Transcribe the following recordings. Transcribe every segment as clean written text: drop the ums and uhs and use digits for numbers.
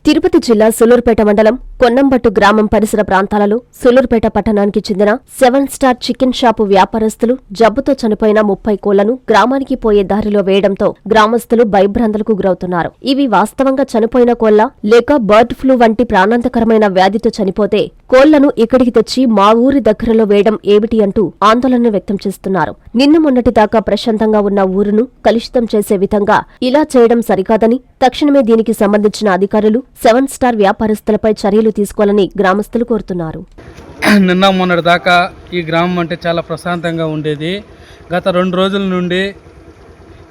తిరుపతి జిల్లా సూలూరుపేట మండలం కొన్నంబట్టు గ్రామం పరిసర ప్రాంతాలలో సూలూరుపేట పట్టణానికి చెందిన 7 స్టార్ చికెన్ షాపు వ్యాపారస్తులు జబ్బుతో చనిపోయిన 30 కోళ్లను గ్రామానికి పోయే దారిలో వేయడంతో గ్రామస్తులు భయభ్రాంతులకు గురవుతున్నారు. ఇవి వాస్తవంగా చనిపోయిన కోళ్ల లేక బర్డ్ ఫ్లూ వంటి ప్రాణాంతకరమైన వ్యాధితో చనిపోతే కోళ్లను ఇక్కడికి తెచ్చి మా ఊరి దగ్గరలో వేయడం ఏమిటి అంటూ ఆందోళన వ్యక్తం చేస్తున్నారు. నిన్న మొన్నటిదాకా ప్రశాంతంగా ఉన్న ఊరును కలుషితం చేసే విధంగా ఇలా చేయడం సరికాదని తక్షణమే దీనికి సంబంధించిన అధికారులు 7 స్టార్ వ్యాపారస్తులపై చర్యలు తీసుకోవాలని గ్రామస్తులు కోరుతున్నారు. నిన్న మొన్నటి దాకా ఈ గ్రామం అంటే చాలా ప్రశాంతంగా ఉండేది. గత 2 రోజుల నుండి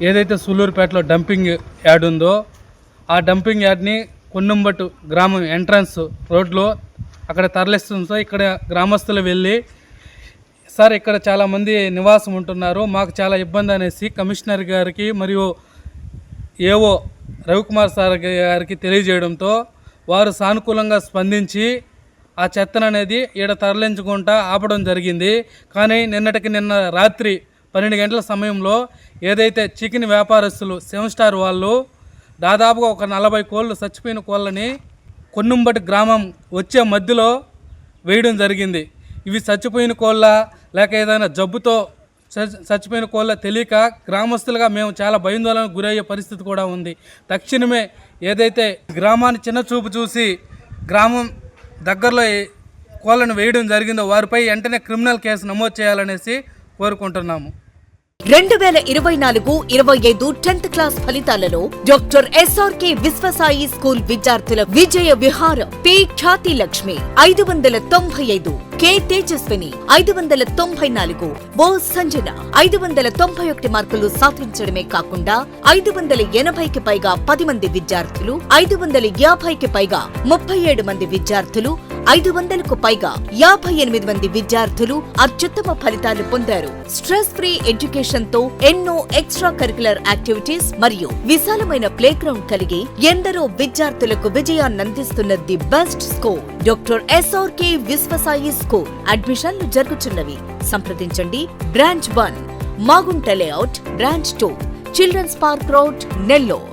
ఏదైతే సూలూరుపేటలో డంపింగ్ యార్డ్ ఉందో ఆ డంపింగ్ యార్డ్ని కొన్నంబట్టు గ్రామం ఎంట్రన్స్ రోడ్లో అక్కడ తరలిస్తుందో ఇక్కడ గ్రామస్తులు వెళ్ళి సార్ ఇక్కడ చాలామంది నివాసం ఉంటున్నారు, మాకు చాలా ఇబ్బంది అనేసి కమిషనర్ గారికి మరియు ఏవో రవికుమార్ సార్ గారికి తెలియజేయడంతో వారు సానుకూలంగా స్పందించి ఆ చెత్తను అనేది ఈడ తరలించకుండా ఆపడం జరిగింది. కానీ నిన్న రాత్రి 12 గంటల సమయంలో ఏదైతే చికెన్ వ్యాపారస్తులు 7 స్టార్ వాళ్ళు దాదాపుగా ఒక 40 కోళ్ళు చచ్చిపోయిన కోళ్ళని కొన్నంబట్టు గ్రామం వచ్చే మధ్యలో వేయడం జరిగింది. ఇవి చచ్చిపోయిన కోళ్ళ లేక ఏదైనా జబ్బుతో చచ్చిపోయిన కోళ్ళ తెలియక గ్రామస్తులుగా మేము చాలా భయాందోళనకు గురయ్యే పరిస్థితి కూడా ఉంది. తక్షణమే ఏదైతే గ్రామాన్ని చిన్న చూపు చూసి గ్రామం దగ్గరలో కోళ్ళను వేయడం జరిగిందో వారిపై వెంటనే క్రిమినల్ కేసు నమోదు చేయాలనేసి కోరుకుంటున్నాము. 2024-25 10th క్లాస్ ఫలితాలలో డాక్టర్ SRK విశ్వసాయి స్కూల్ విద్యార్థుల విజయ విహారం పి ఖ్యాతి లక్ష్మి 595, కె తేజస్విని 594, ఓ సంజన 591 మార్కులు సాధించడమే కాకుండా 580కి పైగా 10 మంది విద్యార్థులు, 550కి పైగా 37 మంది విద్యార్థులు, 500కు పైగా 58 మంది విద్యార్థులు అత్యుత్తమ ఫలితాలు పొందారు. స్ట్రెస్ ఫ్రీ ఎడ్యుకేషన్ తో ఎన్నో ఎక్స్ట్రా కరిక్యులర్ యాక్టివిటీస్ మరియు విశాలమైన ప్లే గ్రౌండ్ కలిగి ఎందరో విద్యార్థులకు విజయాన్నందిస్తున్న the best school doctor SRK Vishwasai school. అడ్మిషన్లు జరుగుతున్నవి. సంప్రదించండి. Branch 1 Magunta layout, branch 2 children's park road, Nellore.